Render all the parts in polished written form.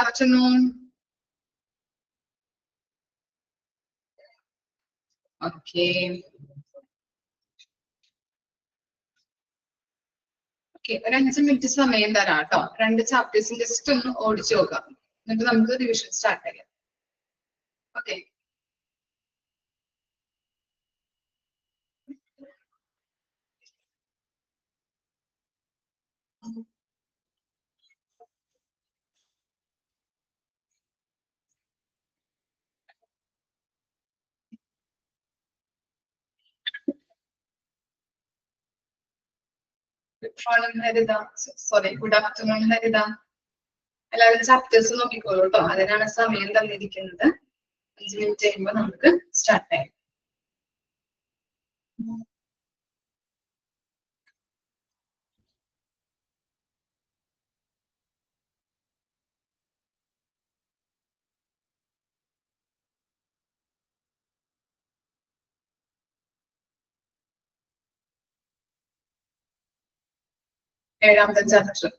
afternoon. Okay. Okay, ഒരു 5 minute സമയം തരാം കേട്ടോ. 2 ചാപ്റ്റേഴ്സ് ജസ്റ്റ് ഒന്ന് ഓടിച്ചു നോക്കാം. എന്നിട്ട് നമുക്ക് റിവിഷൻ സ്റ്റാർട്ട് ചെയ്യാം. ഓക്കെ. Good afternoon, Harida. എല്ലാവരും ചാപ്റ്റേഴ്സ് നോക്കിക്കോളൂ കേട്ടോ. അതിനാണ് സമയം തന്നിരിക്കുന്നത്. 5 മിനിറ്റ് കഴിയുമ്പോൾ നമുക്ക് സ്റ്റാർട്ട് ചെയ്യാം. ഏഴാമത്തെ ചാപ്റ്റർ.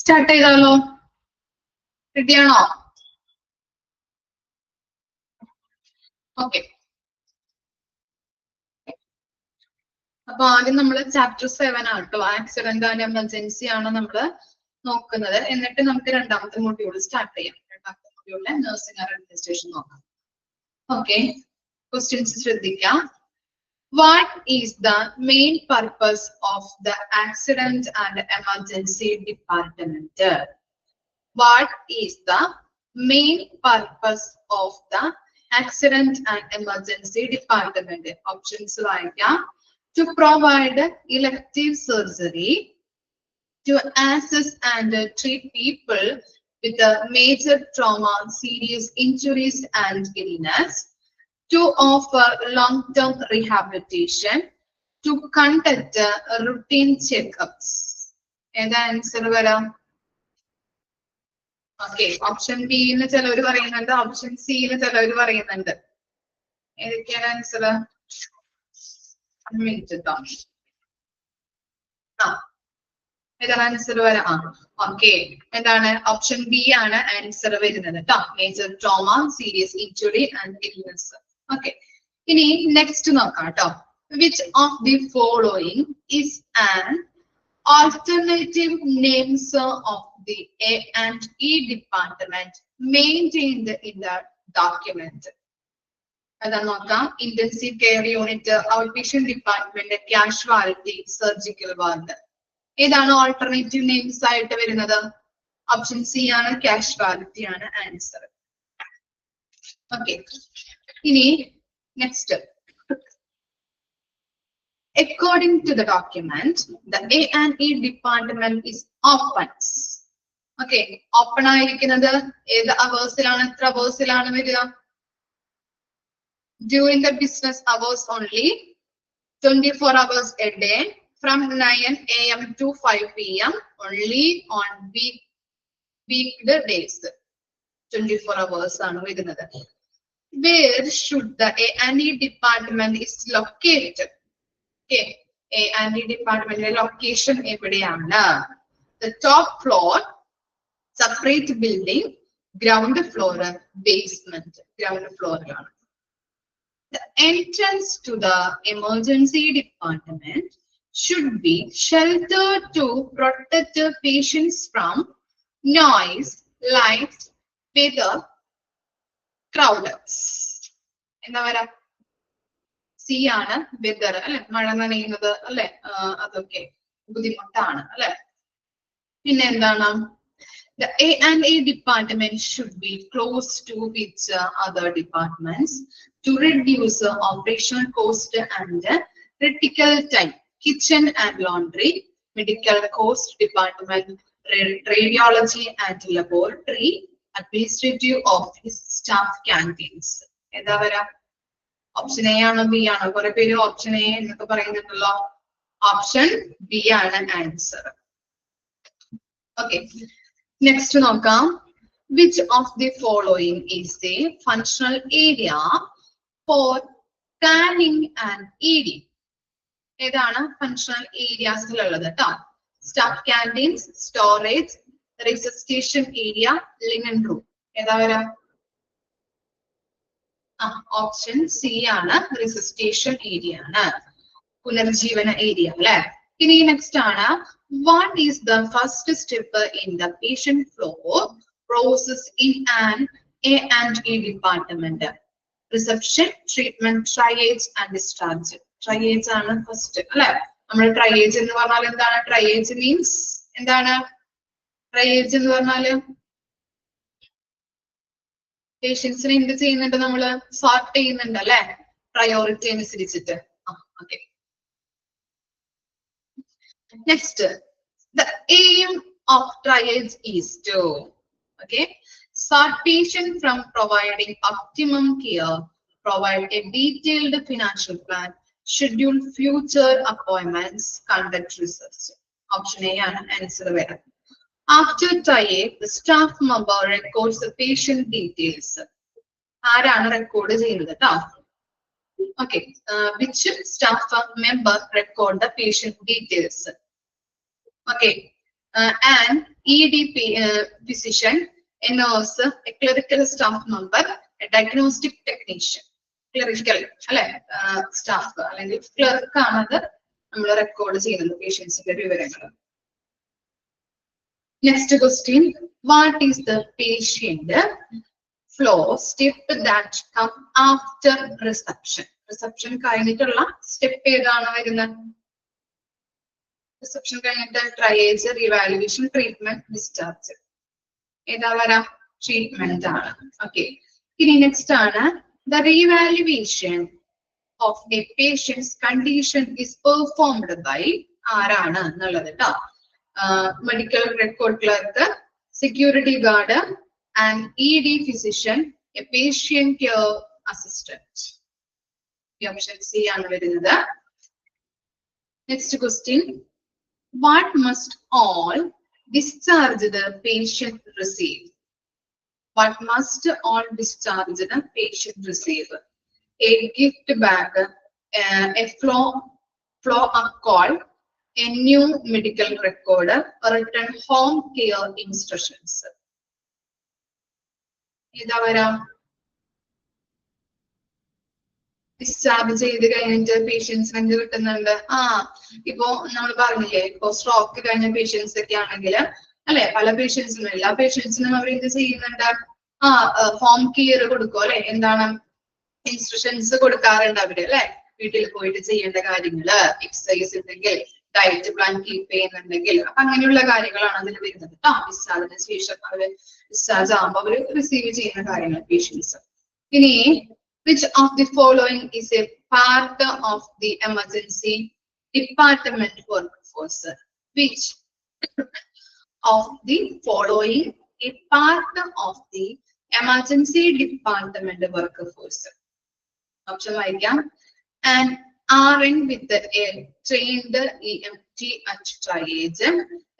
സ്റ്റാർട്ട് ചെയ്താലോ? റെഡിയാണോ? ഓക്കെ. അപ്പൊ ആദ്യം നമ്മൾ ചാപ്റ്റർ 7 ആണ് കേട്ടോ. ആക്സിഡന്റ് ആൻഡ് എമർജൻസി ആണ് നമ്മൾ നോക്കുന്നത്. എന്നിട്ട് നമുക്ക് രണ്ടാമത്തെ മൊഡ്യൂൾ സ്റ്റാർട്ട് ചെയ്യാം. രണ്ടാമത്തെ മൊഡ്യൂളിലെ നഴ്സിംഗ് ആൻഡ് അഡ്മിനിസ്ട്രേഷൻ നോക്കാം. ഓക്കെ, ക്വസ്റ്റ്യൻസ് ശ്രദ്ധിക്കാം. What is the main purpose of the accident and emergency department? What is the main purpose of the accident and emergency department. Options like to provide elective surgery, to assess and treat people with a major trauma, serious injuries and illness, to offer long-term rehabilitation, to conduct routine checkups. And the answer വരാം. Okay, option B എന്ന് ചിലവർ പറയുന്നുണ്ട്, option C എന്ന് ചിലവർ പറയുന്നുണ്ട്. ഏതൊക്കെയാണ് answer? Minute കേട്ടോ. ഏതാണ് ആൻസർ വരാം? ഓക്കെ, എന്താണ്? ഓപ്ഷൻ ബി ആണ് ആൻസർ വരുന്നത് കേട്ടോ. Major trauma, serious injury and illness. Okay, ഇനി നെക്സ്റ്റ് നോക്കാം കേട്ടോ. Which of the following is an alternative names of the A&E department maintained in the document? അതാ നോക്കാം. Intensive care unit, outpatient department, casualty, surgical ward. ഏതാണ് alternative names ആയിട്ട് വരുന്നത്? Option C ആണ്, casualty ആണ് ആൻസർ. ഓക്കെ, ഇനി next. According to the document, the A&E department is open. Okay, open ആയിരിക്കുന്നത് ഏത് അവേഴ്സിലാണ്? എത്ര അവേഴ്സിലാണ് വരിക? During the business hours only, 24 hours a day, from 9 AM to 5 PM, only on weekdays. 24 hours ആണ് വരുന്നത്. Where should the A&E department is located? Okay, A&E department location എവിടെയാണ്? The top floor, separate building, ground floor, basement. Ground floor ആണ്. The entrance to the emergency department should be sheltered to protect the patients from noise, light, weather, crowds. എന്താ പറയാ? C ആണ്, weather അല്ലെ, മഴ നനയുന്നത് അല്ലെ, അതൊക്കെ ബുദ്ധിമുട്ടാണ് അല്ലെ. പിന്നെ എന്താണ്? The A&E department should be close to which other departments to reduce operational cost and critical time? Kitchen and laundry, medical cost department, radiology and laboratory, administrative office, staff canteens. എന്താ പറയാ? ഓപ്ഷൻ എ ആണോ B ആണോ? കുറെ പേര് option A എന്നൊക്കെ പറയുന്നുണ്ടല്ലോ. Option B ആണ് answer. Okay, next നോക്കാം. Which of the following is the functional area for scanning and ED? ഏതാണ് ഫങ്ഷണൽ ഏരിയാസിലുള്ളത് കേട്ടോ? Staff canteens, storage, resuscitation area, linen room. ഏതാ വരാ? ഓപ്ഷൻ സി ആണ്, റിസസ്റ്റേഷൻ ഏരിയ ആണ്, പുനർജീവന ഏരിയ അല്ലെ. ഇനി നെക്സ്റ്റ് ആണ്. What is the first step in the patient flow process in an A&E department? Reception, treatment, triage and discharge. Triage ആണ് first അല്ലെ. നമ്മൾ ട്രയേജ് എന്ന് പറഞ്ഞാൽ എന്താണ്? ട്രയേജ് മീൻസ് എന്താണ്? ട്രയേജ് എന്ന് പറഞ്ഞാല് പേഷ്യൻസിനെ എന്ത് ചെയ്യുന്നുണ്ട്? നമ്മള് സോർട്ട് ചെയ്യുന്നുണ്ട് അല്ലെ, പ്രയോറിറ്റി അനുസരിച്ചിട്ട്. Okay, next. The aim of triage is to, okay, sort patient from providing optimum care, provide a detailed financial plan, schedule future appointments, conduct research. Option A ആണ് ആൻസർ വരാം. After triage, the staff member records the patient details. ആരാണ് record ചെയ്യുന്നത് കേട്ടോ? Okay, which staff member record the patient details? Okay, and ED physician, a nurse, a clerical staff member, a diagnostic technician. Clerical അല്ലെ staff അല്ലെങ്കിൽ clerk ആണത് നമ്മൾ record ചെയ്യുന്നത് പേഷ്യൻസിന്റെ വിവരങ്ങൾ. Next question. What is the patient flow step that come after reception? Reception കഴിഞ്ഞിട്ടുള്ള step ഏതാണ് വരുന്നത്? Reception കഴിഞ്ഞിട്ട് ട്രയേജ്, റിവാലുവേഷൻ, ട്രീറ്റ്മെന്റ്, ഡിസ്ചാർജ്. ഏതാ വരാ? treatment ആണ്. Okay. ഇനി നെക്സ്റ്റ് ആണ് the revaluation of a patient's condition is performed by ആരാണ് എന്നുള്ളത് കേട്ടോ. Medical record clerk, security guard and ED physician, a patient care assistant. ഈ ഓപ്ഷൻ സി ആണ് വരുന്നത്. Next question, what must all discharged patient receive? What must all discharged patient receive? A gift bag, a flow-up call, a new medical record, or written home care instructions. ഇതാ വരാം. Discharge ചെയ്ത് കഴിഞ്ഞിട്ട് പേഷ്യൻസിന് എന്ത് കിട്ടുന്നുണ്ട്? ഇപ്പോ നമ്മൾ പറഞ്ഞില്ലേ, ഇപ്പൊ സ്ട്രോക്ക് കഴിഞ്ഞ പേഷ്യൻസ് ഒക്കെ ആണെങ്കിൽ അല്ലെ, പല പേഷ്യൻസിനും എല്ലാ പേഷ്യൻസിനും അവർ എന്ത് ചെയ്യുന്നുണ്ട്? ഹോം കെയർ കൊടുക്കും അല്ലെ. എന്താണ് ഇൻസ്ട്രക്ഷൻസ് കൊടുക്കാറുണ്ട് അവര് അല്ലെ, വീട്ടിൽ പോയിട്ട് ചെയ്യേണ്ട കാര്യങ്ങള്, എക്സസൈസ് ഉണ്ടെങ്കിൽ, ഡയറ്റ് പ്ലാൻ കീപ്പ് ചെയ്യുന്നുണ്ടെങ്കിൽ, അപ്പൊ അങ്ങനെയുള്ള കാര്യങ്ങളാണ് അതിൽ വരുന്നത് കേട്ടോ. ഡിസ്ചാർജിന് ശേഷം അവര് ഡിസ്ചാർജ് ആകുമ്പോൾ അവര് റിസീവ് ചെയ്യുന്ന കാര്യങ്ങൾ പേഷ്യൻസ്. ഇനി which of the following is a part of the emergency department workforce? Which of the following a part of the emergency department workforce? Option വായിക്കാം. An RN with a trained EMT at triage,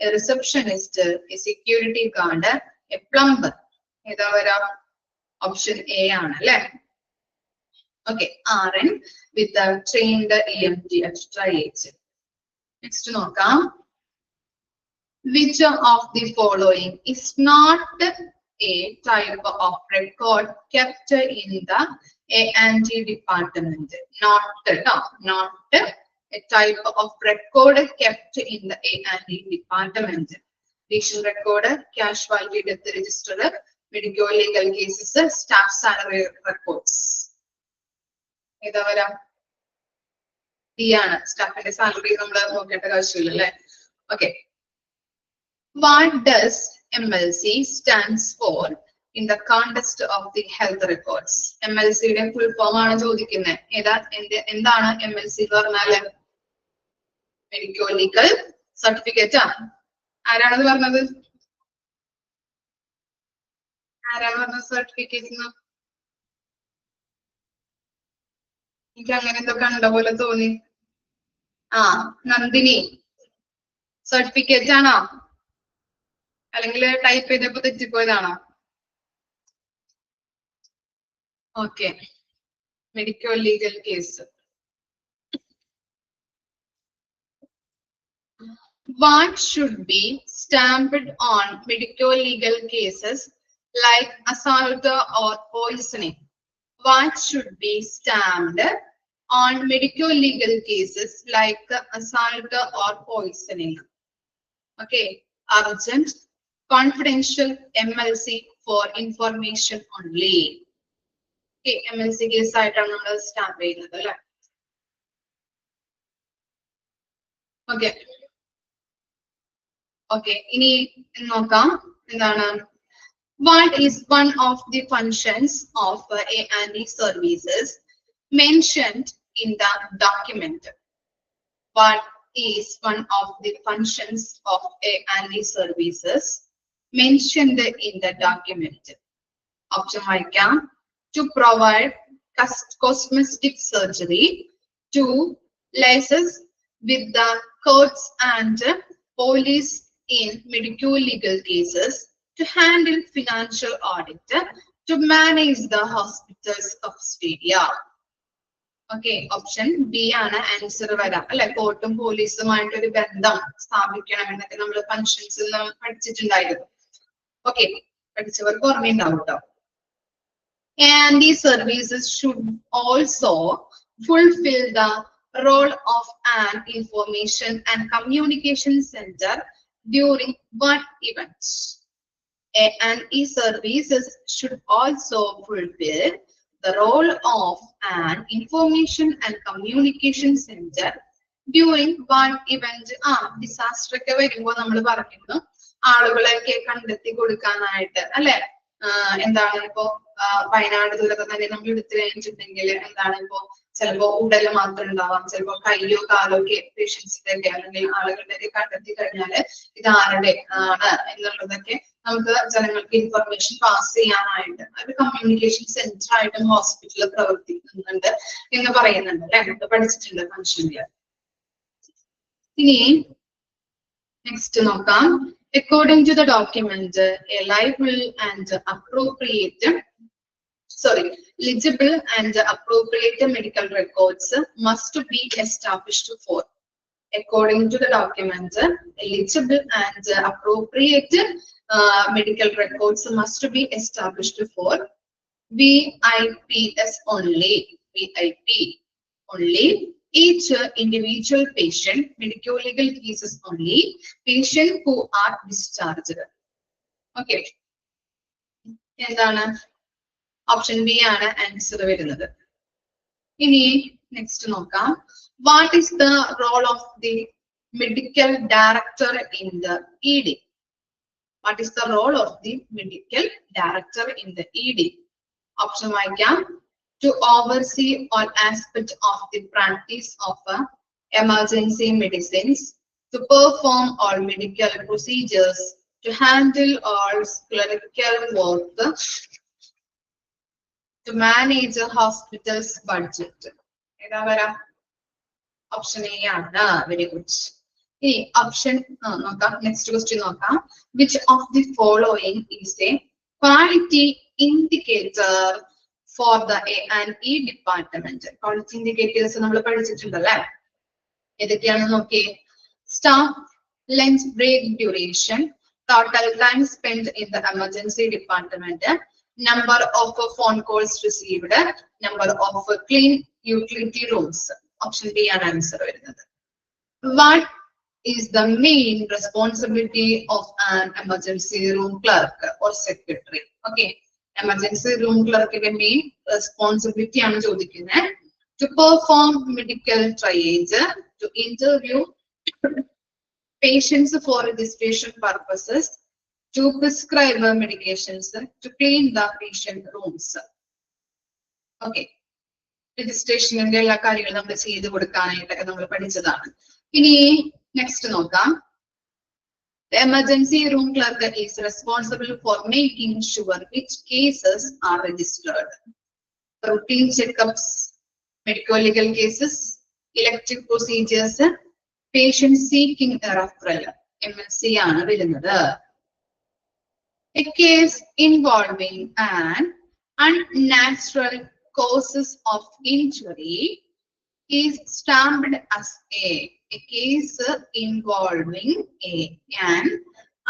a receptionist, a security guard, a plumber. ഏതാ വരാം? Option A ആണ് അല്ലെ. Okay, RN with a trained EMT at triage. Next നോക്കാം. Which of the following is not a type of record kept in the A&E department? Not a type of record kept in the A&E department. Patient record, casualty death register, medical legal cases, staff salary reports. ഏതാ വരാം? D ആണ്. സ്റ്റാഫിന്റെ salary നമ്മൾ നോക്കേണ്ട ആവശ്യമില്ല അല്ലെ. Okay. What does MLC stands for in the context of the health records? MLC യുടെ full form ആണ് ചോദിക്കുന്നത്. എന്താണ് MLC എന്ന് പറഞ്ഞാല്? മെഡിക്കൽ ലീഗൽ സർട്ടിഫിക്കറ്റ് ആണ്. ആരാണത് പറഞ്ഞത്? ആരാണ് പറഞ്ഞത് സർട്ടിഫിക്കറ്റ്? എനിക്ക് അങ്ങനെ എന്തോ കണ്ട പോലെ തോന്നി. നന്ദിനി. സർട്ടിഫിക്കറ്റ് ആണോ? അല്ലെങ്കിൽ ടൈപ്പ് ചെയ്തപ്പോ തെറ്റിപ്പോയതാണോ? Okay. Medical legal case. What should be stamped on medical legal cases like assault or poisoning? What should be stamped on medical legal cases like assault or poisoning? Okay, urgent, confidential, MLC for information only. Okay, MLC case ആയിട്ടാണ് നമ്മൾ stamp ചെയ്യുന്നത് അല്ലെ. Okay. Okay, ഇനി നോക്കാം എന്താണ്. What is one of the functions of A&E services mentioned in the document? What is one of the functions of A&E services mentioned in the document? Option വായിക്കാം. To provide cosmetic surgery, to liaise with the courts and police in medical legal cases, to handle financial audit, to manage the hospitals of Australia. Okay, option B ആണ് answer വരാം അല്ലെ. കോർട്ടും പോലീസുമായിട്ടൊരു ബന്ധം സ്ഥാപിക്കണം എന്നൊക്കെ നമ്മൾ ഫങ്ഷൻസിൽ നമ്മൾ പഠിച്ചിട്ടുണ്ടായിരുന്നു. Okay, പഠിച്ചവർക്ക് ഓർമ്മയുണ്ടാവും കേട്ടോ. And these services should also fulfill the role of an information and communication center during what event? A&E services should also fulfill the role of an information and communication center during one event. Disaster ഒക്കെ വരുമ്പോൾ നമ്മൾ പറയുന്നു ആളുകളെയൊക്കെ കണ്ടെത്തി കൊടുക്കാനായിട്ട് അല്ലെ, എന്താണ് ഇപ്പോ വയനാട് ദുരന്തം തന്നെ നമ്മൾ എടുത്തു കഴിഞ്ഞിട്ടുണ്ടെങ്കിൽ എന്താണ് ഇപ്പോ ചിലപ്പോ ഉടല് മാത്രം ഉണ്ടാവാം, ചിലപ്പോ കയ്യോ കാലോ ഒക്കെ പേഷ്യൻസിന്റെ ഒക്കെ അല്ലെങ്കിൽ ആളുകളുടെ ഒക്കെ കണ്ടെത്തി കഴിഞ്ഞാല് ഇത് ആരുടെ ആണ് എന്നുള്ളതൊക്കെ നമുക്ക് ജനങ്ങൾക്ക് ഇൻഫർമേഷൻ പാസ് ചെയ്യാനായിട്ട് ഒരു കമ്മ്യൂണിക്കേഷൻ സെന്റർ ആയിട്ടും ഹോസ്പിറ്റലിൽ പ്രവർത്തിക്കുന്നുണ്ട് എന്ന് പറയുന്നുണ്ട് അല്ലെ, നമുക്ക് പഠിച്ചിട്ടുണ്ട് ഫംഗ്ഷനില്. ഇനി നെക്സ്റ്റ് നോക്കാം. According to the document, a liable and appropriate, legible and appropriate medical records must be established for. According to the document, eligible and appropriate medical records must be established for VIPs only. VIP only. Each individual patient, medical legal cases only, patient who are discharged. Okay. എന്താണ് option B ആണ് answer വരുന്നത്. ഇനി next നോക്കാം. What is the role of the medical director in the ED? What is the role of the medical director in the ED? Option വായിക്കാം. To oversee all aspects of the practice of emergency medicines, to perform all medical procedures, to handle all clerical work, to manage a hospital's budget. ഏതാ വരാ? Option A ആണ്. Very good. ഇനി option നോക്കാം. Next question നോക്കാം. Which of the following is a quality indicator for the A&E department? Quality indicators നമ്മൾ പഠിച്ചിട്ടുണ്ടല്ലേ. ഏതൊക്കെയാണെന്ന് നോക്കിയേ. Staff lunch break duration, total time spent in the emergency department, number of phone calls received, number of clean utility rooms. Option B ആണ് answer വരുന്നത്. What is the main responsibility of an emergency room clerk or secretary? Okay. Emergency room clerk main responsibility ആണ് ചോദിക്കുന്നത്. To perform medical triage, to interview patients for registration purposes, to prescribe medications, to clean the patient rooms. Okay. രജിസ്ട്രേഷനിന്റെ എല്ലാ കാര്യങ്ങളും നമ്മൾ ചെയ്ത് കൊടുക്കാനായിട്ടൊക്കെ നമ്മൾ പഠിച്ചതാണ്. ഇനി next നോക്കാം. The emergency room clerk is responsible for making sure which cases are registered. Routine checkups, medical legal cases, elective procedures, patient seeking a referral. MLC ആണ് വരുന്നത്. A case involving an unnatural causes of injury is stamped as a case involving an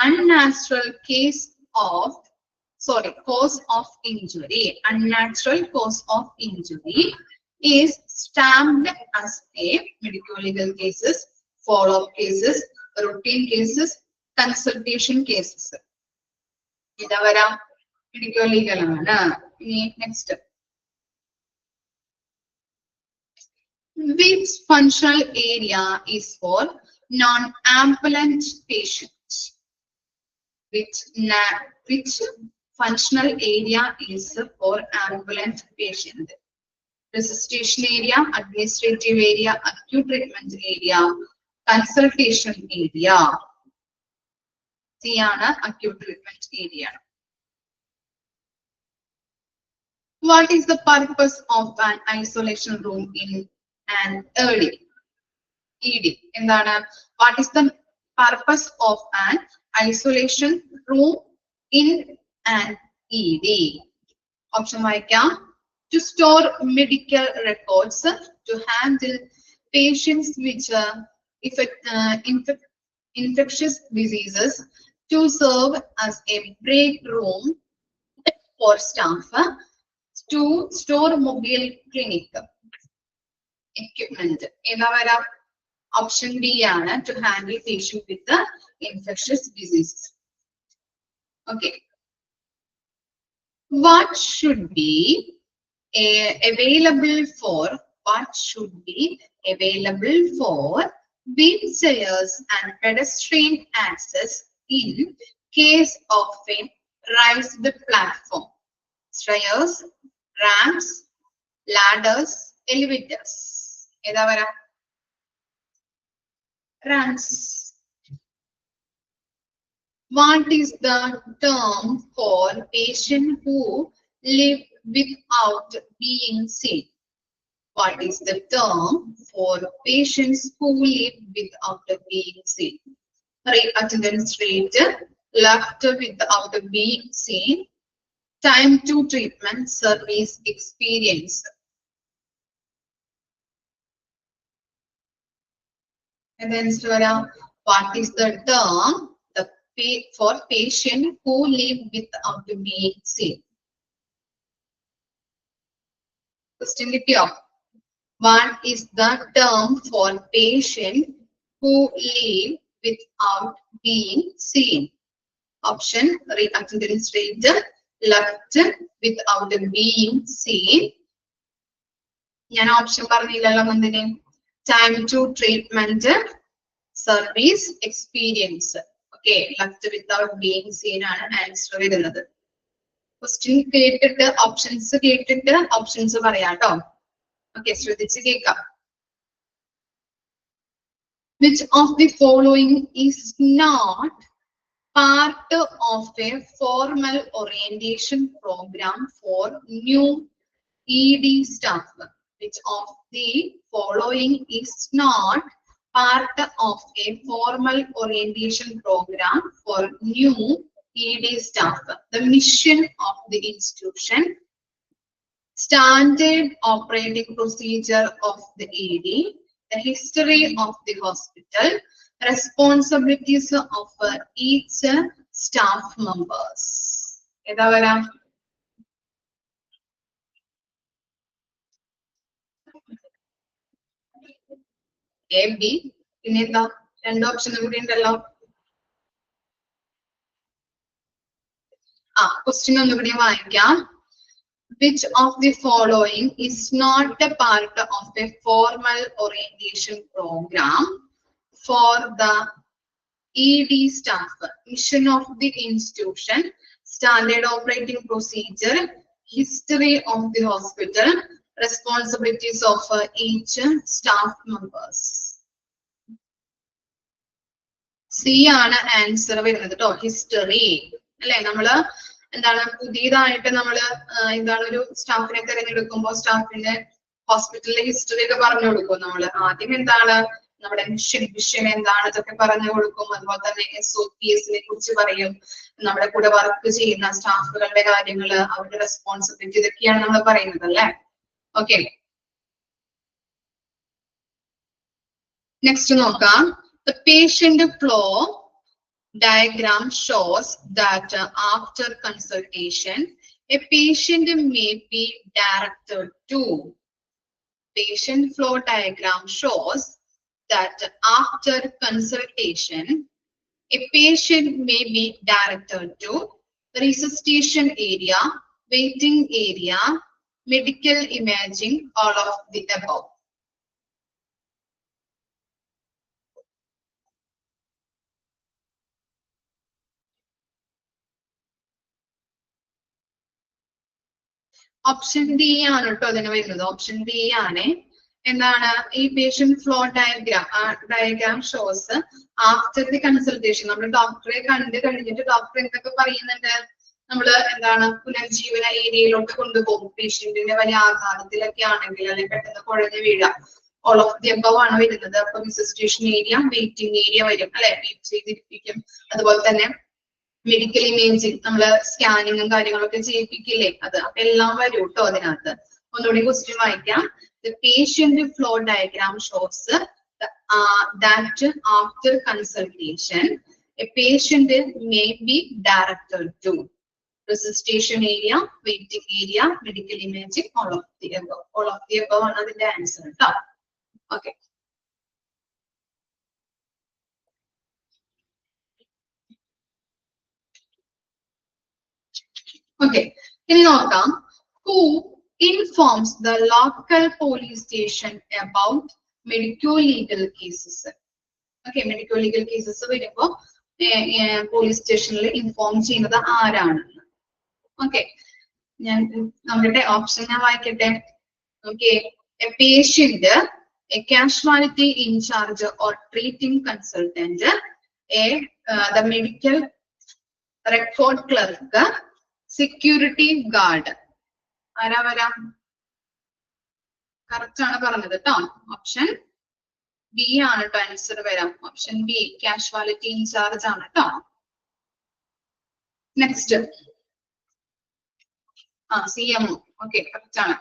unnatural case of cause of injury. Unnatural cause of injury is stamped as a medical legal cases, follow-up cases, routine cases, consultation cases. ഇതാ വരാം medical legal ആണ്. ഇനി next. Which functional area is for non-ambulant patients? Which functional area is for ambulant patient? Resuscitation area, administrative area, acute treatment area, consultation area. C ആണ് acute treatment area. What is the purpose of an isolation room in an early ED? എന്താണ്? What is the purpose of an isolation room in an ED? Option വായിക്കാം. To store medical records, to handle patients with infectious diseases, to serve as a break room for staff, to store mobile clinic equipment. ഏതാ വരാം? Option B ആണ്. To handle patient with the infectious diseases. Okay. What should be available for wheelchairs and pedestrian access in case of a raised platform, stairs, ramps, ladders, elevators. ഏതാ വരാ? Ramps. What is the term for patient who live without being seen? What is the term for patients who live without being seen? Attendance rate, left without being seen, time to treatment, service experience. And then what is the term for patient who live without being seen? Question കിട്ടിയോ? What is the term for patient who live without being seen? Option, attendance rate, left without being seen. ഞാൻ option പറഞ്ഞില്ലല്ലോ എന്തിന്? Time to treatment, service experience. Okay, left without being seen ആണ് answer വരുന്നത്. Question കേട്ടിട്ട് options പറയാട്ടോ. Okay, ശ്രദ്ധിച്ച് കേൾക്കാം. Which of the following is not part of a formal orientation program for new ED staff? Which of the following is not part of a formal orientation program for new ED staff? The mission of the institution, standard operating procedure of the ED, the history of the hospital, responsibilities of each staff members. ഏതാ വരാം? A, B, പിന്നെ എന്താ? രണ്ട് option കൂടി ഉണ്ടല്ലോ. Question ഒന്നുകൂടി വായിക്കാം. Which of the following is not a part of a formal orientation program for the ED staff? Mission of the institution, standard operating procedure, history of the hospital, responsibilities of each staff members. C ആണ് answer വരുന്നത് കേട്ടോ. History അല്ലെ? നമ്മള് എന്താണ് പുതിയതായിട്ട് നമ്മള് എന്താണ് ഒരു സ്റ്റാഫിനെ തിരഞ്ഞെടുക്കുമ്പോൾ സ്റ്റാഫിന്റെ ഹോസ്പിറ്റലിലെ ഹിസ്റ്ററി ഒക്കെ പറഞ്ഞു കൊടുക്കും. നമ്മള് ആദ്യം എന്താണ് നമ്മുടെ വിഷൻ എന്താണ് ഇതൊക്കെ പറഞ്ഞു കൊടുക്കും. അതുപോലെ തന്നെ SOPs കുറിച്ച് പറയും. നമ്മുടെ കൂടെ വർക്ക് ചെയ്യുന്ന സ്റ്റാഫുകളുടെ കാര്യങ്ങള്, അവരുടെ റെസ്പോൺസിബിലിറ്റി, ഇതൊക്കെയാണ് നമ്മൾ പറയുന്നത് അല്ലെ? ഓക്കെ, നെക്സ്റ്റ് നോക്കാം. The patient flow diagram shows that after consultation, a patient may be directed to. Patient flow diagram shows that after consultation, a patient may be directed to the resuscitation area, waiting area, medical imaging, all of the above. Option D ആണ് കേട്ടോ അതിന് വരുന്നത്. Option D ആണ്. എന്താണ് ഈ patient flow diagram shows after the consultation. നമ്മൾ ഡോക്ടറെ കണ്ടു കഴിഞ്ഞിട്ട് ഡോക്ടർ എന്തൊക്കെ പറയുന്നുണ്ട്? നമ്മള് എന്താണ് പുനർജീവന ഏരിയയിലോട്ട് കൊണ്ടുപോകും. പേഷ്യന്റിന്റെ വലിയ ആഘാതത്തിലൊക്കെ ആണെങ്കിൽ, അല്ലെങ്കിൽ പെട്ടെന്ന് കുഴഞ്ഞു വീഴാം. ഓൾ ഓഫ് ദി അബവ് ആണ് വരുന്നത്. അപ്പൊ റിസസിറ്റേഷൻ ഏരിയ, വെയിറ്റിംഗ് ഏരിയ വരും അല്ലെ? വെയിറ്റ് ചെയ്തിരിപ്പിക്കും. അതുപോലെ തന്നെ മെഡിക്കൽ ഇമേജിങ്, നമ്മള് സ്കാനിങ്ങും കാര്യങ്ങളൊക്കെ ചെയ്യിപ്പിക്കില്ലേ, അത് അപ്പൊ എല്ലാം വരും കേട്ടോ അതിനകത്ത്. ഒന്നുകൂടി ക്വസ്റ്റ്യൻ വായിക്കാം. The patient flow diagram shows that after consultation, a patient may be directed to resuscitation area, waiting area, medical imaging, all of the above. All of the above ആണ് അതിന്റെ ആൻസർ കേട്ടോ. ഓക്കെ, okay, ഇനി നോക്കാം. Who informs the local police station about medico-legal cases? Okay, medico-legal cases വരുമ്പോ police സ്റ്റേഷനിൽ inform ചെയ്യുന്നത് ആരാണ്? Okay, ഞാൻ നോക്കട്ടെ, ഓപ്ഷൻ ഞാൻ വായിക്കട്ടെ. Okay, a patient, a casualty in charge or treating consultant, the medical record clerk, security guard. ആരാ വരാം? കറക്റ്റ് ആണ് പറഞ്ഞത് കേട്ടോ. ഓപ്ഷൻ ബി ആണ് കേട്ടോ ആൻസർ വരാം. ഓപ്ഷൻ ബി, കാഷ്വാലിറ്റി ഇൻചാർജ് ആണ് കേട്ടോ. Next, CMO. ഓക്കെ, കറക്റ്റ് ആണ്.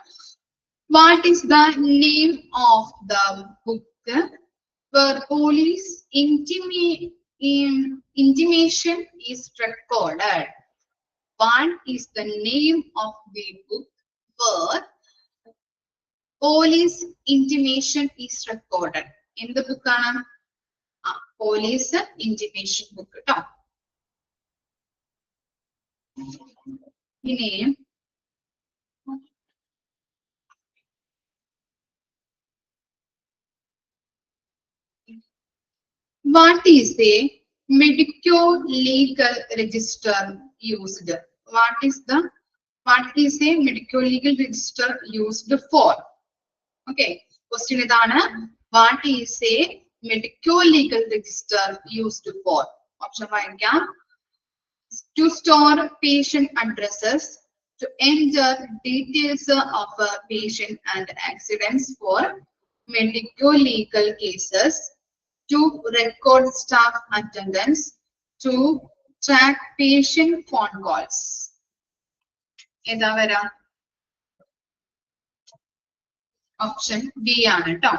What is the name of the book where police intimation is recorded? What is the name of the book where police intimation is recorded? In the book ആണ് police intimation book കേട്ടോ. ഇനി what is the medico-legal register used? What is a medico-legal register used for? Okay, question idana. What is a medico-legal register used for? Option vaayikam. To store patient addresses, to enter details of a patient and accidents for medico-legal cases, to record staff attendance, to track patient phone calls. ഏതാ വരാ? Option B ആണ് കേട്ടോ.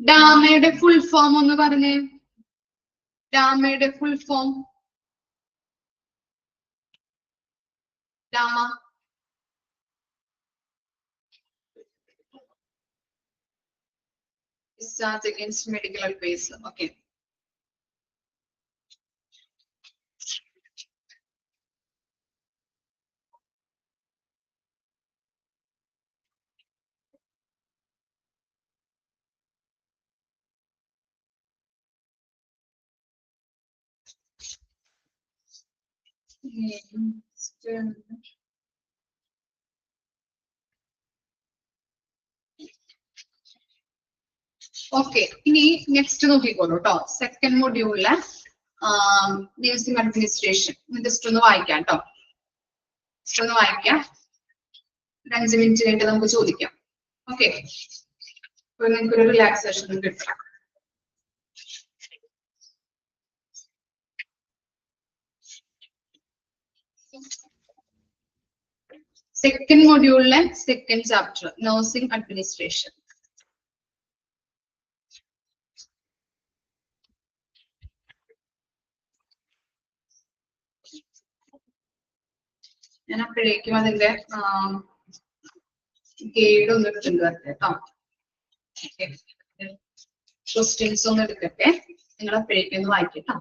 ഡാമയുടെ full form ഒന്ന് പറഞ്ഞേ. ഡാമയുടെ full form. DAMA. Discharge against medical advice. Okay. Okay, ഇനി next നോക്കിക്കോളൂ കേട്ടോ. സെക്കൻഡ് മൊഡ്യൂളില് നഴ്സിംഗ് അഡ്മിനിസ്ട്രേഷൻ ജസ്റ്റ് ഒന്ന് വായിക്കാം കേട്ടോ. ജസ്റ്റ് ഒന്ന് വായിക്കാം, 5 മിനിറ്റ് കഴിഞ്ഞിട്ട് നമുക്ക് ചോദിക്കാം. ഓക്കെ, അപ്പൊ നിങ്ങൾക്കൊരു റിലാക്സേഷൻ കിട്ടും. സെക്കൻഡ് മൊഡ്യൂളിലെ സെക്കൻഡ് ചാപ്റ്റർ നഴ്സിംഗ് അഡ്മിനിസ്ട്രേഷൻ. ഞാൻ അപ്പോഴേക്കും അതിന്റെ ഗൈഡ് ഒന്ന് എടുത്തിട്ട് കേട്ടോ. ക്വസ്റ്റ്യൻസ് ഒന്ന് എടുക്കട്ടെ, നിങ്ങൾ അപ്പോഴേക്കും ഒന്ന് വായിക്കട്ടോ.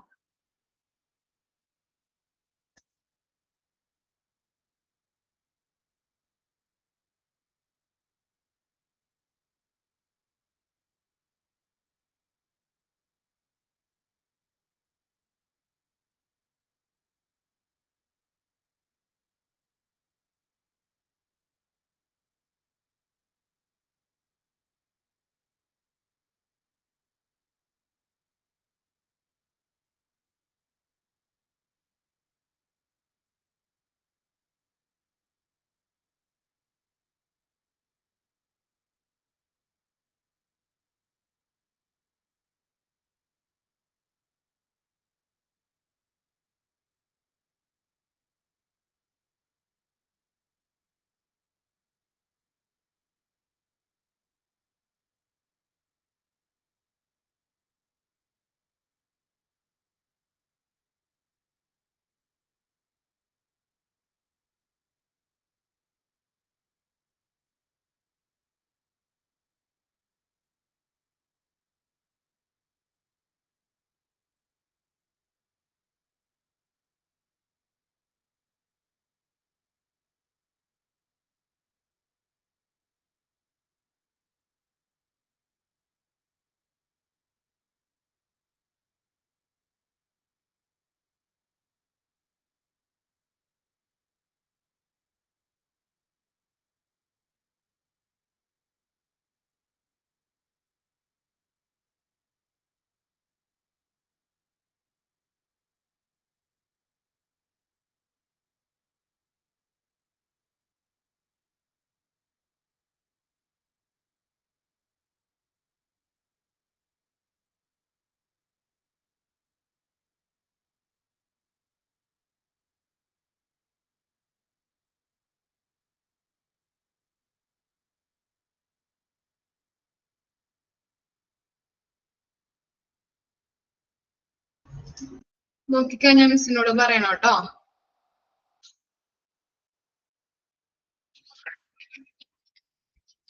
നോക്കിക്കഴിഞ്ഞാൽ മിസ്സിനോട് പറയണം കേട്ടോ.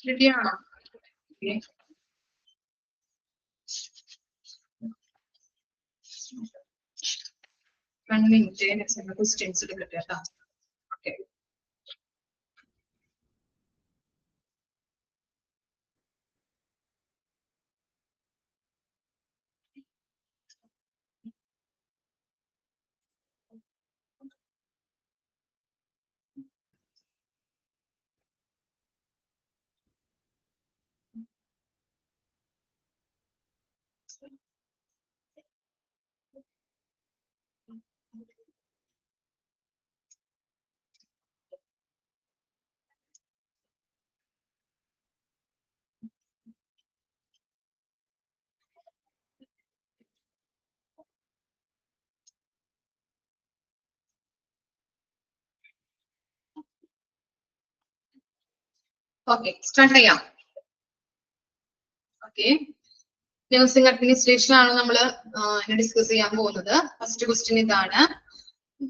റെഡിയാണോ? 1 minute ക്വസ്റ്റ്യൻസ് എടുക്കട്ടെ കേട്ടോ. ഓക്കെ. ഓക്കെ, സ്റ്റാർട്ട് ചെയ്യാം. ഓക്കെ, നഴ്സിംഗ് അഡ്മിനിസ്ട്രേഷൻ ആണ് നമ്മൾ ഡിസ്കസ് ചെയ്യാൻ പോകുന്നത്. ഫസ്റ്റ് ക്വസ്റ്റ്യൻ ഇതാണ്.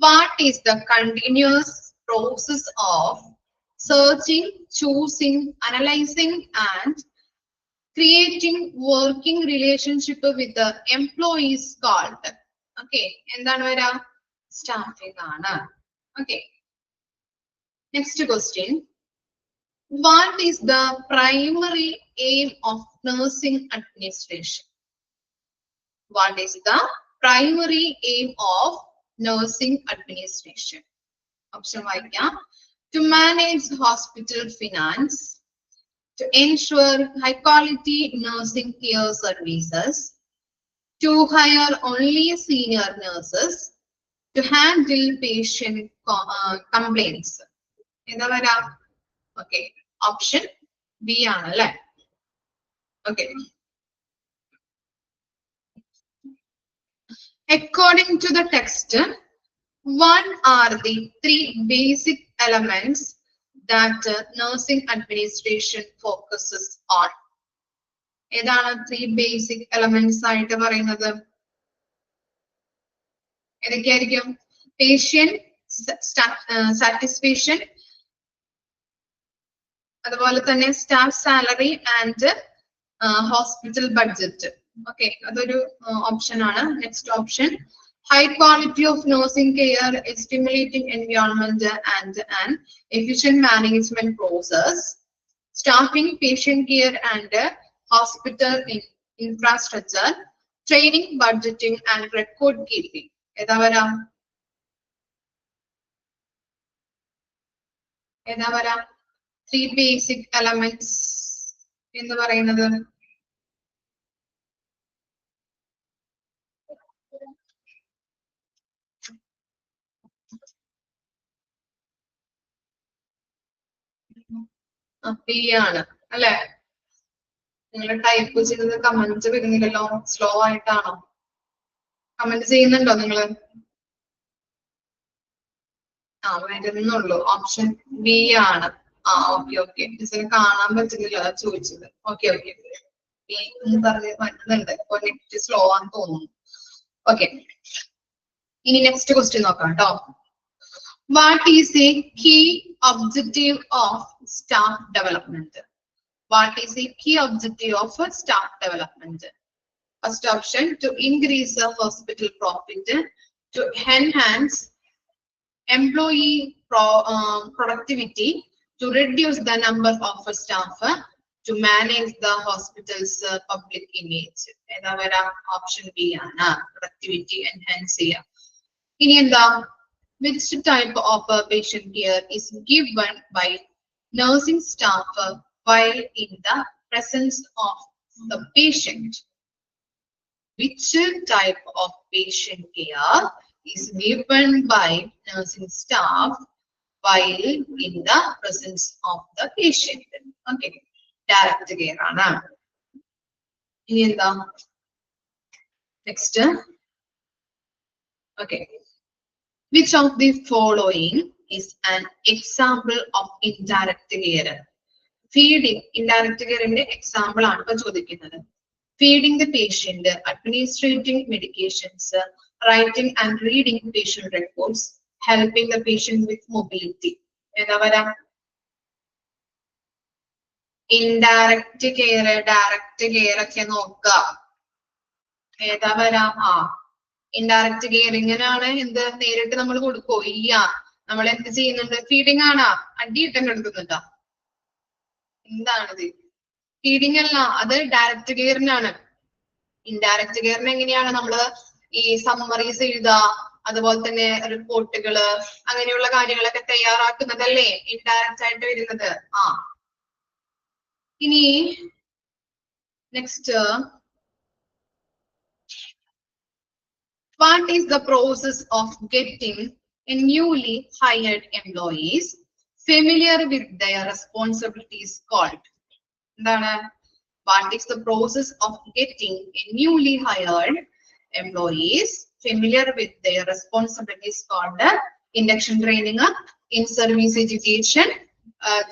What is the continuous process of searching, choosing, analysing and creating working relationship with employees called? Okay, എന്താണ് വരാ? സ്റ്റാഫിംഗ് ആണ്. Okay, next question. What is the primary aim of nursing administration? What is the primary aim of nursing administration? Option വായിക്കാം. To manage hospital finance, to ensure high quality nursing care services, to hire only senior nurses, to handle patient complaints. എന്താ വരാ? Okay, option B ആണല്ലേ. Okay. According to the text, what are the 3 basic elements that nursing administration focuses on? ഏതാണ് 3 basic elements ആയിട്ട് പറയുന്നത്? ഏതൊക്കെയായിരിക്കും? Patient satisfaction, അതുപോലെ തന്നെ staff salary and hospital budget. Okay, അതൊരു option ആണ്. Next option, high quality of nursing care, stimulating environment and an efficient management process, staffing, patient care and hospital infrastructure, training, budgeting and record keeping. ഏതാ വരാം? ഏതാ വരാം? 3 basic elements എന്ന് പറയുന്നത്. B ആണ് അല്ലെ? നിങ്ങൾ ടൈപ്പ് ചെയ്തത് കമന്റ് വരുന്നില്ലല്ലോ, സ്ലോ ആയിട്ടാണോ? കമന്റ് ചെയ്യുന്നുണ്ടോ നിങ്ങള്? വരുന്നുള്ളൂ. ഓപ്ഷൻ ബി ആണ്. ഓക്കെ ഓക്കെ, മിസ്സിന് കാണാൻ പറ്റുന്നില്ല, അതാ ചോദിച്ചത്. ഓക്കെ ഓക്കെ, പറഞ്ഞ് വരുന്നുണ്ട്. നെറ്റ് സ്ലോ ആണെന്ന് തോന്നുന്നു. ഓക്കെ, ഇനി നെക്സ്റ്റ് ക്വസ്റ്റ്യൻ നോക്കാം കേട്ടോ. What is a key objective of staff development? What is the key objective of staff development? First option, to increase the hospital profit, to enhance employee productivity, to reduce the number of staff, to manage the hospital's public image. Option B ആണ്, productivity enhance ചെയ്യാം. ഇനി എന്താ? Which type of patient care is given by nursing staff while in the presence of the patient? Which type of patient care is given by nursing staff while in the presence of the patient? Okay, direct care ആണ്. ഇനി എന്താ? Next. Okay. Which of the following is an example of indirect care? Feeding, indirect care ന്റെ example ആണ് ഇപ്പൊ ചോദിക്കുന്നത്. Feeding the patient, administrating medications, writing and reading patient records, helping the patient with mobility. ഏതാ വരാം? Indirect care, direct care ഒക്കെ നോക്കുക. ഏതാ വരാം? ഇൻഡയറക്റ്റ് കെയർ ഇങ്ങനെയാണ്. എന്ത് നേരിട്ട് നമ്മൾ കൊടുക്കോ? ഇല്ല. നമ്മൾ എന്ത് ചെയ്യുന്നുണ്ട്? ഫീഡിങ് ആണോ? അടിയിട്ടം എടുക്കുന്നുണ്ടോ? എന്താണത്? ഫീഡിങ് അല്ല, അത് ഡയറക്റ്റ് കെയറിനാണ്. ഇൻഡയറക്റ്റ് കെയറിന് എങ്ങനെയാണ് നമ്മള് ഈ സമ്മറീസ് എഴുതുക, അതുപോലെ തന്നെ റിപ്പോർട്ടുകള്, അങ്ങനെയുള്ള കാര്യങ്ങളൊക്കെ തയ്യാറാക്കുന്നതല്ലേ ഇൻഡയറക്റ്റ് ആയിട്ട് വരുന്നത്. ഇനി next, what is the process of getting a newly hired employees familiar with their responsibilities called? എന്താണ്? What is the process of getting a newly hired employees familiar with their responsibilities called? Induction training, in-service education,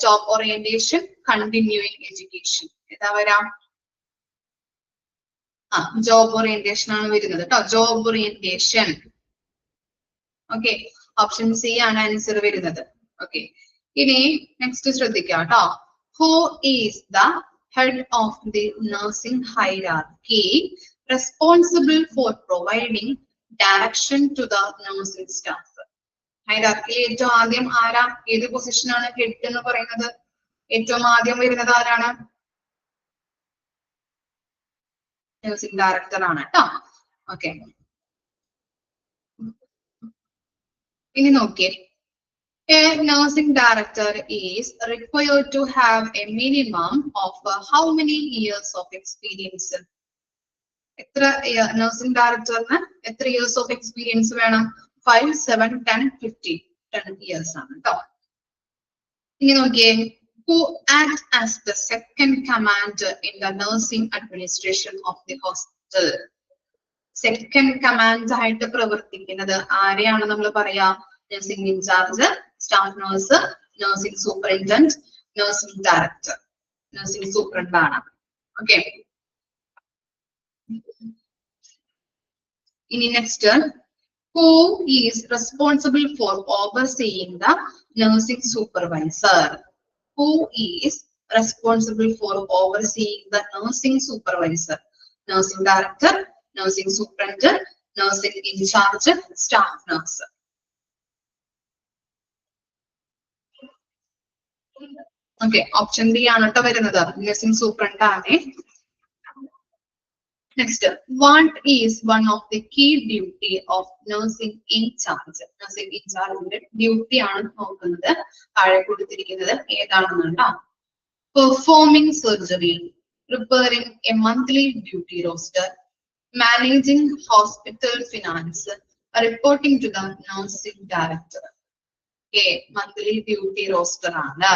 job orientation, continuing education. ഏതാ വരാം? Job orientation ആണ് വരുന്നത് കേട്ടോ. Job orientation. Okay, option C ആണ് answer വരുന്നത്. Okay, ഇനി next ശ്രദ്ധിക്കാം കേട്ടോ. Who is the head of the nursing hierarchy responsible for providing direction to the nursing staff? ഹൈറാർക്കിയിൽ ഏറ്റവും ആദ്യം ആരാ? ഏത് പൊസിഷൻ ആണ് ഹെഡ് എന്ന് പറയുന്നത്? ഏറ്റവും ആദ്യം വരുന്നത് ആരാണ്? നഴ്സിംഗ് ഡയറക്ടർ ആണ് കേട്ടോ. ഓക്കെ, ഇനി നോക്കിയേ. A nursing director is required to have a minimum of how many years of experience? എത്ര നഴ്സിംഗ് ഡയറക്ടറിന് എത്ര ഇയേഴ്സ് ഓഫ് എക്സ്പീരിയൻസ് വേണം? 5, 7, 10, 15. 10 years ആണ് കേട്ടോ. ഇനി നോക്കിയേ. Who acts as the second commander in the nursing administration of the hospital? Second command ആയിട്ട് പ്രവർത്തിക്കുന്നത് ആരെയാണ് നമ്മൾ പറയാ? Nursing in charge, staff nurse, nursing superintendent, nursing director. Nursing superintendent ആണ്. ഓക്കെ, ഇനി next, who is responsible for overseeing the nursing supervisor? Who is responsible for overseeing the nursing supervisor? Nursing director, nursing superintendent, nursing in charge, staff nurse. Okay, option B ആണ് ട്ടോ വരുന്നത്. Nursing superintendent ആണ്. Next, what is one of the key duty of nursing in charge? Nursing in charge duty ആണ് നോക്കുന്നത്. താഴെ കൊടുത്തിരിക്കുന്നത് ഏതാണെന്നുണ്ടോ? Performing surgery, preparing a monthly duty roster, managing hospital finance, reporting to the nursing director. Okay, monthly duty roster ആണ്.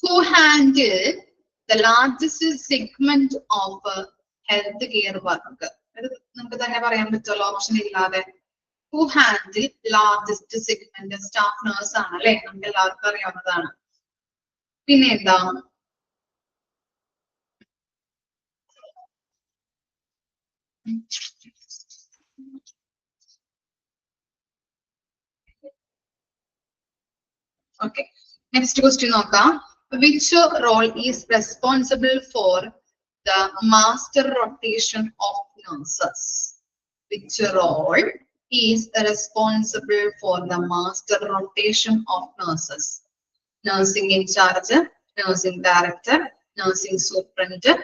Who handle the largest segment of health care work? നമുക്ക് തന്നെ പറയാൻ പറ്റുമല്ലോ option ഇല്ലാതെ. Who handle largest segment? Staff nurse ആണ് അല്ലെ, നമുക്ക് എല്ലാവർക്കും അറിയാവുന്നതാണ്. പിന്നെ എന്താ? Okay, next question നോക്കാം. Which role is responsible for the master rotation of nurses? Which role is responsible for the master rotation of nurses? Nursing in charge, nursing director, nursing superintendent,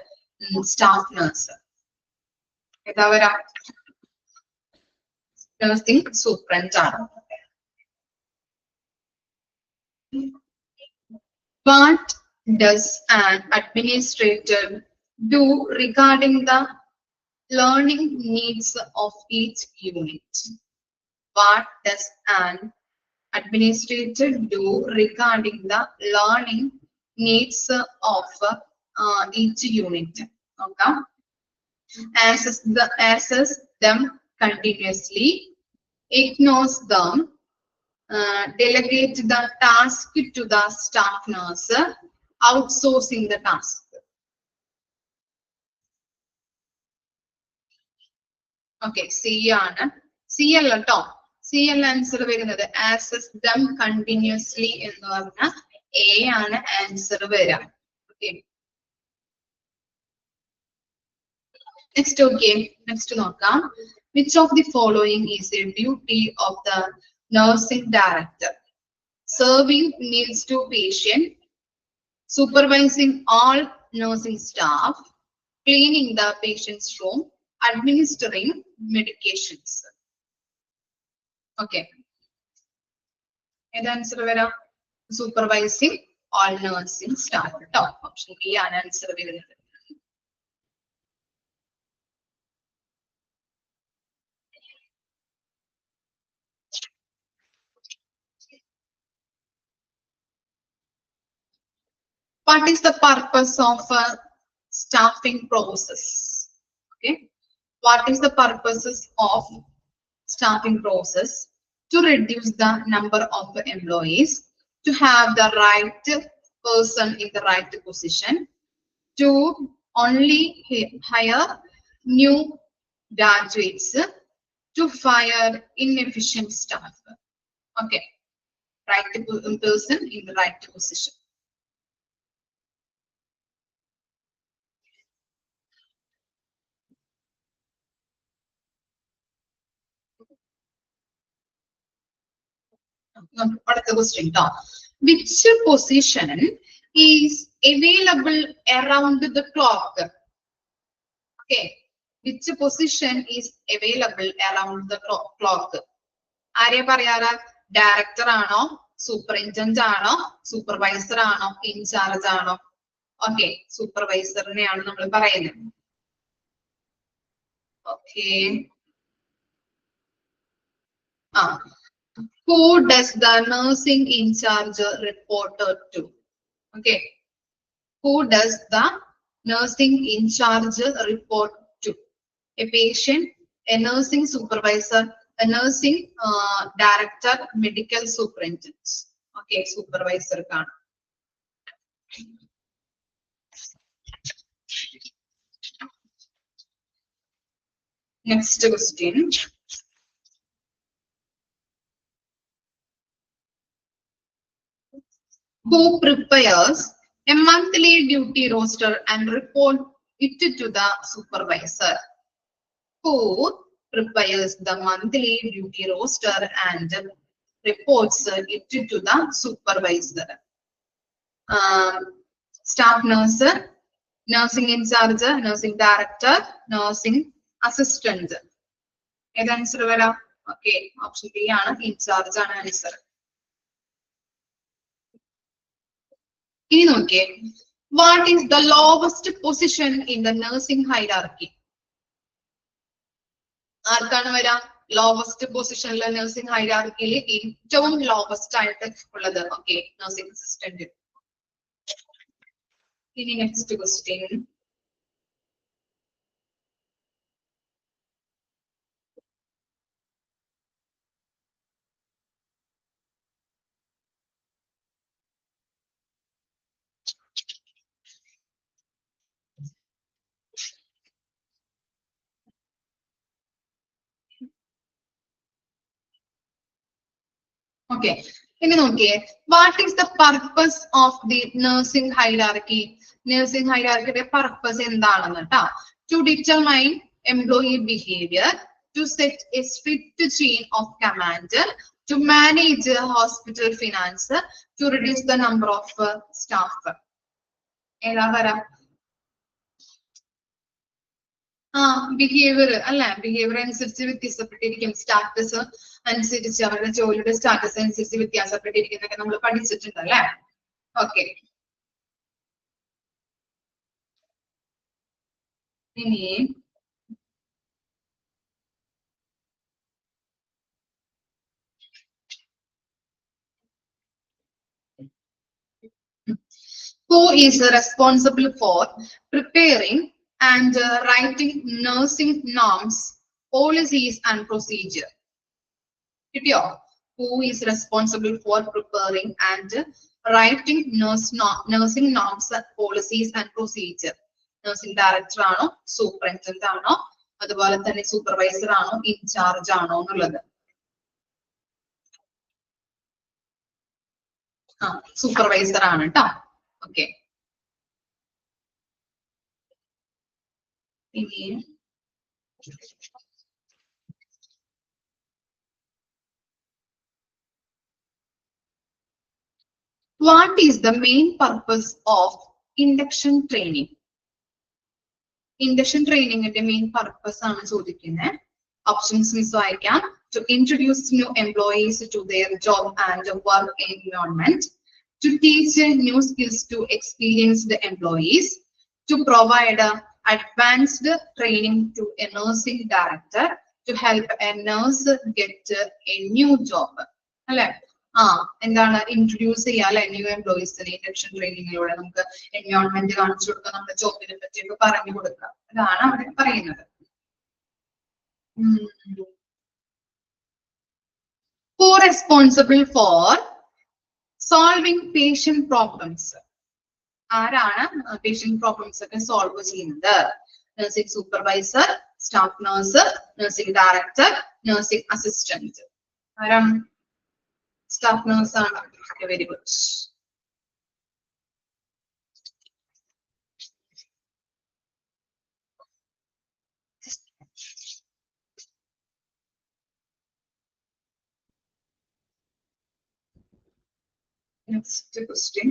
staff nurse. ഏതാ വരാ? Nursing superintendent. What does an administrator do regarding the learning needs of each unit? What does an administrator do regarding the learning needs of each unit? Okay. Assess them continuously, ignores them, delegate the task to the staff nurse, outsourcing the task. Okay C ആണ്. C അല്ല ട്ടോ, C അല്ല answer വരുന്നത്. Access dum continuously എന്ന് പറഞ്ഞ A ആണ് answer വരാം. Okay next. Okay next നോക്കാം. Which of the following is A duty of the nursing director? Serving meals to patient, supervising all nursing staff, cleaning the patient's room, administering medications. Okay. What answer vera? Supervising all nursing staff. Top option B ആണ് answer വരുന്നത്. What is the purpose of a staffing process? Okay. What is the purposes of staffing process? To reduce the number of employees, to have the right person in the right position, to only hire new graduates, to fire inefficient staff. Okay. Right person in the right position. Question. Which position is available around the clock? Okay. Which position is available around the clock? ആരെയാ പറയാറ്? Director ആണോ, superintendent ആണോ, supervisor ആണോ, in charge ആണോ? Okay സൂപ്പർവൈസറിനെയാണ് നമ്മൾ പറയുന്നത്. Okay ആ who does the nursing in charge report to? Okay, who does the nursing in charge report to? A patient, a nursing supervisor, a nursing director, medical superintendent. Okay, supervisor kan. Next question. Who prepares a monthly duty roster and report it to the supervisor? Who prepares the monthly duty roster and reports it to the supervisor? Staff nurse, nursing in charge, nursing director, nursing assistant. What answer vera? Okay, option B ആണ് in charge ആണ് answer. ഇനി നോക്കിയേ, what is the lowest position in the nursing hierarchy? ആർക്കാണ് വരാ lowest പൊസിഷനിലെ nursing ഹൈറാർക്കിയിൽ ഏറ്റവും lowest ആയിട്ട് ഉള്ളത്? Okay nursing assistant. ഇനി നെക്സ്റ്റ് ക്വസ്റ്റ്യൻ. Okay. ഇനി നോക്കിയേ, what is the purpose of the nursing hierarchy? Nursing ഹൈറാർക്കിയുടെ പർപ്പസ് എന്താണെന്ന് ട്ടാ. To determine employee behaviour, to set a strict chain of command, to manage hospital finance, to reduce the number of staff. ഏതാ വരാം? Behaviour അല്ലെ, behaviour അനുസരിച്ച് വ്യത്യാസപ്പെട്ടിരിക്കും, status അനുസരിച്ച് അവരുടെ ജോലിയുടെ സ്റ്റാറ്റസ് അനുസരിച്ച് വ്യത്യാസപ്പെട്ടിരിക്കുന്നൊക്കെ നമ്മൾ പഠിച്ചിട്ടുണ്ട് അല്ലെ. ഓക്കെ ഇനി who is responsible for preparing and writing nursing norms, policies and procedure? Who is responsible for preparing and writing nursing norms, policies and procedure? Nursing director ആണോ, സൂപ്പറിൻറ്റൻഡന്റ് ആണോ, അതുപോലെ തന്നെ സൂപ്പർവൈസർ ആണോ ഇൻചാർജ് ആണോ എന്നുള്ളത്. സൂപ്പർവൈസർ ആണ് കേട്ടോ. ഓക്കെ, ഇനി what is the main purpose of induction training? Induction training ന്റെ മെയിൻ പർപ്പസ് ആണ് ചോദിക്കുന്നത്. ഓപ്ഷൻസ് മിസ് വായിക്കാം. To introduce new employees to their job and work environment, to teach new skills to experienced employees, to provide advanced training to a nursing director, to help a nurse get a new job. അല്ലെ? എന്താണ് introduce ചെയ്യുക അല്ലെ new എംപ്ലോയീസിന് induction ട്രെയിനിങ്ങിലൂടെ നമുക്ക് environment കാണിച്ചു കൊടുക്കുക, നമ്മുടെ ജോബിനെ പറ്റിയൊക്കെ പറഞ്ഞു കൊടുക്കുക. അതാണ് അവിടെ പറയുന്നത്. Who responsible for solving patient problems? ആരാണ് പേഷ്യന്റ് പ്രോബ്ലംസ് ഒക്കെ സോൾവ് ചെയ്യുന്നത്? Nursing supervisor, staff nurse, nursing director, nursing assistant. ആരാണ്? സ്റ്റാഫ് നഴ്സ് ആണ്. Very good. Next question.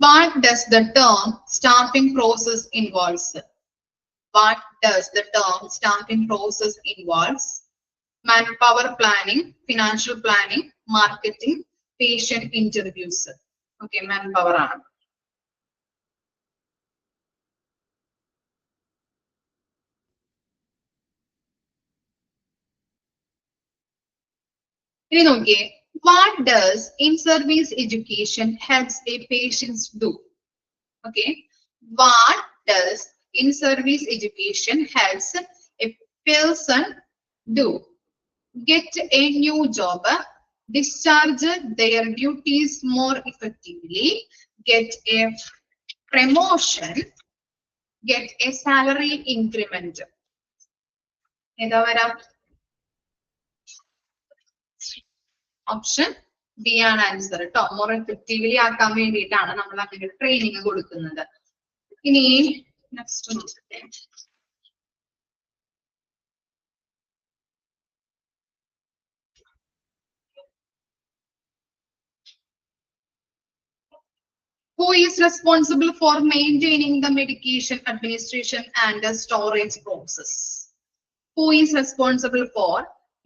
What does the term staffing process involves? What does the term staffing process involves? Manpower planning, financial planning, marketing, patient interviews. Okay, manpower ആണ്. ഇനി നോക്കിയേ, what does in-service education helps a patient do? Okay, what does in-service education helps a person do? Get a new job, discharge their duties more effectively, get a promotion, get a salary increment. ഏതാ വരാ? Option B ആണ് answer കേട്ടോ. More effectively ആക്കാൻ വേണ്ടിയിട്ടാണ് നമ്മൾ അങ്ങനെ training കൊടുക്കുന്നത്. ഇനി നെക്സ്റ്റ് നോക്കട്ടെ. Who is responsible for maintaining the medication administration and the storage process? Who is responsible for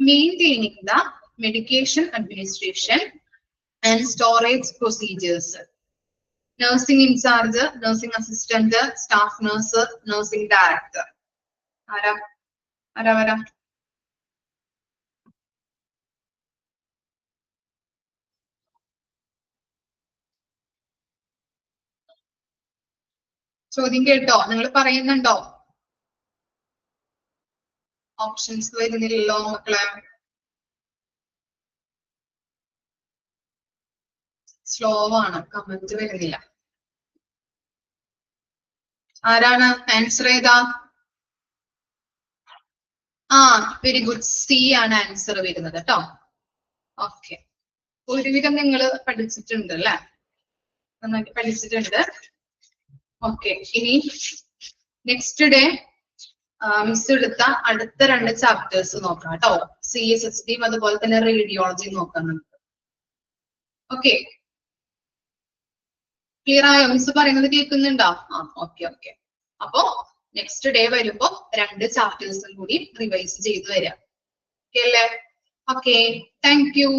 maintaining the medication administration and storage procedures? Nursing in charge, nursing assistant, staff nurse, nursing director. Ara. ചോദ്യം കേട്ടോ? നിങ്ങൾ പറയുന്നുണ്ടോ? Options വരുന്നില്ലല്ലോ മക്കളെ. Slow ആണ്, comment വരുന്നില്ല. ആരാണ് answer ചെയ്താ? Very good. സി ആണ് ആൻസർ വരുന്നത് കേട്ടോ. ഓക്കെ, ഒരുവിധം നിങ്ങൾ പഠിച്ചിട്ടുണ്ട് അല്ലെ? നന്നായിട്ട് പഠിച്ചിട്ടുണ്ട്. ഓക്കെ, ഇനി നെക്സ്റ്റ് ഡേ മിസ് എടുത്ത അടുത്ത 2 ചാപ്റ്റേഴ്സ് നോക്കാം കേട്ടോ. CSSD അതുപോലെ തന്നെ റേഡിയോളജി നോക്കാം നമുക്ക്. ഓക്കെ, ക്ലിയർ ആയോ? മിസ് പറയുന്നത് കേൾക്കുന്നുണ്ടോ? ഓക്കെ. അപ്പോ നെക്സ്റ്റ് ഡേ വരുമ്പോ 2 ചാപ്റ്റേഴ്സും കൂടി റിവൈസ് ചെയ്ത് വരാം. ഓക്കെ അല്ലേ? Okay, thank you.